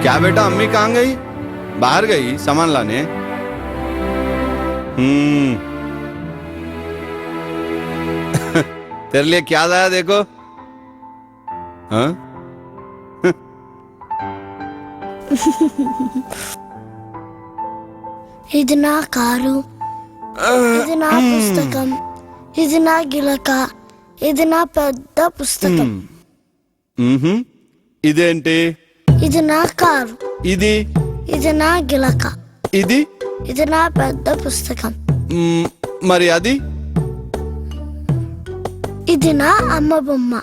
क्या बेटा, अम्मी कहाँ गई? बाहर गई सामान लाने। तेरे लिए क्या लाया देखो। हाँ? ఇది నా కారు, ఇది నా పుస్తకం, ఇది నా గిలక, ఇది నా పెద్ద పుస్తకం. ఇదేంటి? ఇది నా కారు, ఇది నా గిలక, ఇది నా పెద్ద పుస్తకం. మరి అది? ఇది నా అమ్మ బొమ్మ.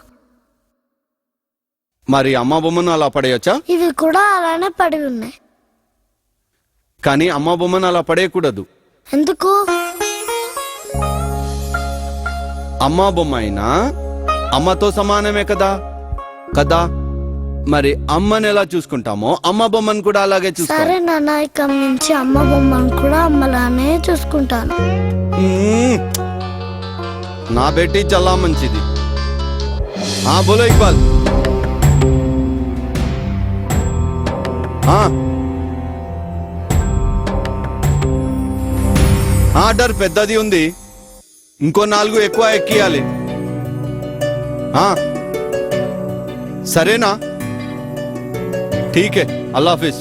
మరి అమ్మ బొమ్మను అలా పడేయచ్చా? ఇవి కూడా అలానే పడి ఉన్నాయి. కానీ అమ్మ బొమ్మను అలా పడేయకూడదు. ఎందుకు? అమ్మ బొమ్మ అయినా అమ్మతో సమానమే కదా కదా మరి అమ్మని ఎలా చూసుకుంటామో అమ్మ బొమ్మను కూడా అలాగే చూసుకో. సరే నాన్న, ఇక నుంచి అమ్మ బొమ్మను కూడా అమ్మలానే చూసుకుంటాను. నా బేటీ చాలా మంచిది. బోలో ఇక్బాల్. ఆర్డర్ పెద్దది ఉంది, ఇంకో 4 ఎక్కువ ఎక్కియాలి. సరేనా? ठीक है, अल्लाह हाफिज.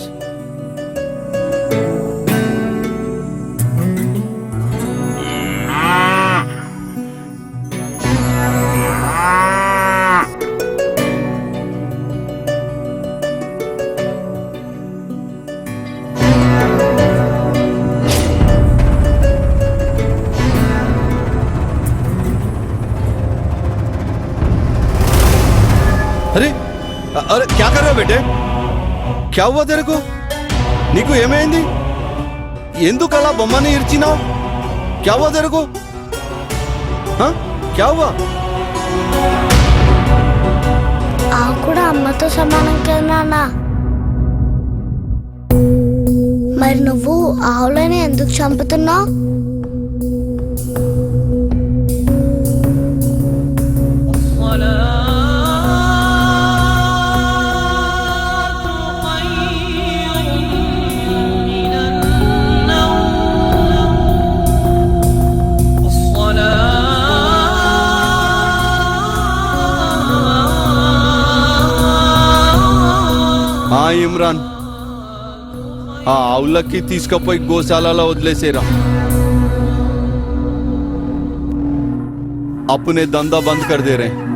अरे अरे क्या कर रहे हो बेटे? क्या हुआ तेरे को? నీకు ఏమైంది? ఎందుకు అలా బొమ్మని ఇర్చినావు? क्या हुआ तेरे को? हाँ क्या हुआ? ఆవు కూడా అమ్మతో సమానం కదా నాన్న. మరి నువ్వు ఆవులని ఎందుకు చంపుతున్నావు? ఇమ్రాన్, ఆ ఆవులకి తీసుకుపోయి గోశాలలో వదిలేసేరా. अपने धंधा बंद कर दे रहे हैं.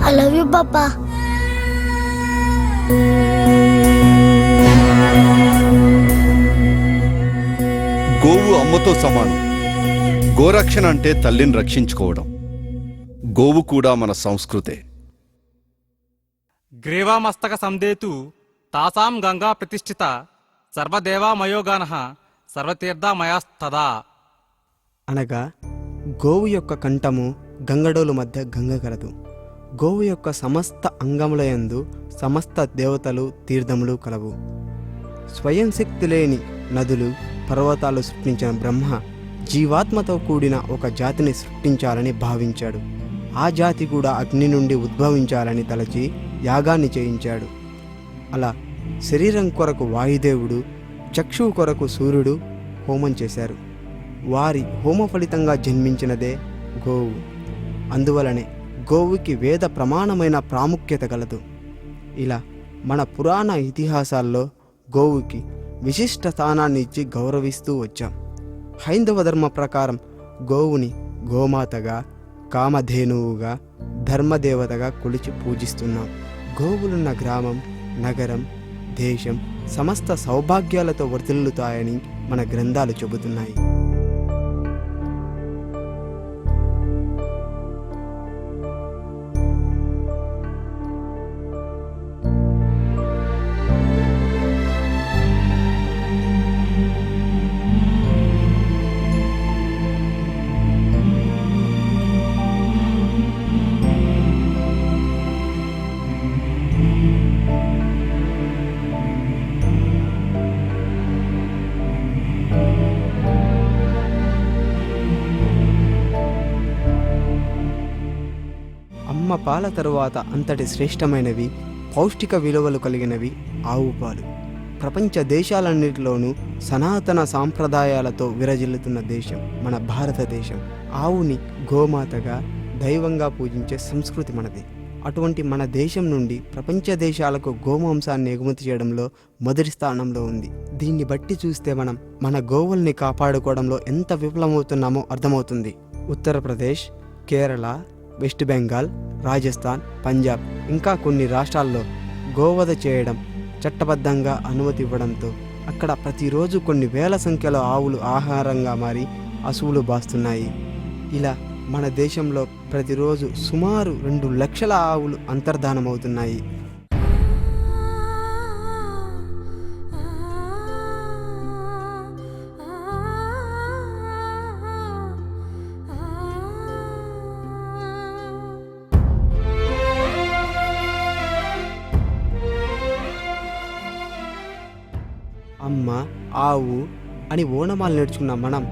I love you, Papa. గోవు అమ్మతో సమానం. గోరక్షణ అంటే తల్లిని రక్షించుకోవడం. గోవు కూడా మన సంస్కృతే. గ్రీవామస్తక సందేతు తాసాం గంగా ప్రతిష్ఠిత సర్వదేవామయోగానః సర్వతీర్థమయాస్తదా. అనగా గోవు యొక్క కంఠము గంగడోలు మధ్య గంగ కలదు. గోవు యొక్క సమస్త అంగములయందు సమస్త దేవతలు తీర్థములు కలవు. స్వయం శక్తి లేని నదులు పర్వతాలు సృష్టించిన బ్రహ్మ జీవాత్మతో కూడిన ఒక జాతిని సృష్టించాలని భావించాడు. ఆ జాతి కూడా అగ్ని నుండి ఉద్భవించాలని తలచి యాగాన్ని చేయించాడు. అలా శరీరం కొరకు వాయుదేవుడు, చక్షువు కొరకు సూర్యుడు హోమం చేశారు. వారి హోమ ఫలితంగా జన్మించినదే గోవు. అందువలనే గోవుకి వేద ప్రమాణమైన ప్రాముఖ్యత గలదు. ఇలా మన పురాణ ఇతిహాసాల్లో గోవుకి విశిష్ట స్థానాన్ని ఇచ్చి గౌరవిస్తూ వచ్చాం. హైందవ ధర్మ ప్రకారం గోవుని గోమాతగా, కామధేనువుగా, ధర్మదేవతగా కొలిచి పూజిస్తున్నాం. గోవులున్న గ్రామం, నగరం, దేశం సమస్త సౌభాగ్యాలతో వర్ధిల్లుతాయని మన గ్రంథాలు చెబుతున్నాయి. పాల తరువాత అంతటి శ్రేష్టమైనవి పౌష్టిక విలువలు కలిగినవి ఆవు పాలు. ప్రపంచ దేశాలన్నిటిలోనూ సనాతన సాంప్రదాయాలతో విరజిల్లుతున్న దేశం మన భారతదేశం. ఆవుని గోమాతగా దైవంగా పూజించే సంస్కృతి మనది. అటువంటి మన దేశం నుండి ప్రపంచ దేశాలకు గోమాంసాన్ని ఎగుమతి చేయడంలో మొదటి స్థానంలో ఉంది. దీన్ని బట్టి చూస్తే మనం మన గోవుల్ని కాపాడుకోవడంలో ఎంత విఫలమవుతున్నామో అర్థమవుతుంది. ఉత్తరప్రదేశ్, కేరళ, వెస్ట్ బెంగాల్, రాజస్థాన్, పంజాబ్ ఇంకా కొన్ని రాష్ట్రాల్లో గోవధ చేయడం చట్టబద్ధంగా అనుమతి ఇవ్వడంతో అక్కడ ప్రతిరోజు కొన్ని వేల సంఖ్యలో ఆవులు ఆహారంగా మారి అసువులు బాస్తున్నాయి. ఇలా మన దేశంలో ప్రతిరోజు సుమారు 2 లక్షల ఆవులు అంతర్ధానమవుతున్నాయి. అమ్మ, ఆవు అని ఓనమాలు నేర్చుకున్న మనం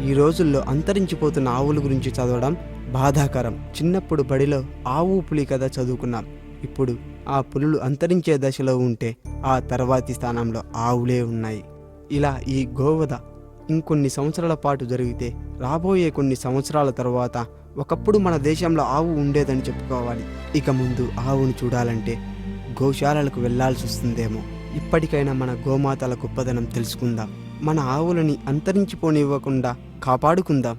ఈ రోజుల్లో అంతరించిపోతున్న ఆవుల గురించి చదవడం బాధాకరం. చిన్నప్పుడు బడిలో ఆవు పులి కథ చదువుకున్నాం. ఇప్పుడు ఆ పులులు అంతరించే దశలో ఉంటే ఆ తర్వాతి స్థానంలో ఆవులే ఉన్నాయి. ఇలా ఈ గోవధ ఇంకొన్ని సంవత్సరాల పాటు జరిగితే రాబోయే కొన్ని సంవత్సరాల తర్వాత ఒకప్పుడు మన దేశంలో ఆవు ఉండేదని చెప్పుకోవాలి. ఇక ముందు ఆవును చూడాలంటే గోశాలలకు వెళ్లాల్సి వస్తుందేమో. ఇప్పటికైనా మన గోమాతల గొప్పదనం తెలుసుకుందాం. మన ఆవులని అంతరించిపోనివ్వకుండా కాపాడుకుందాం.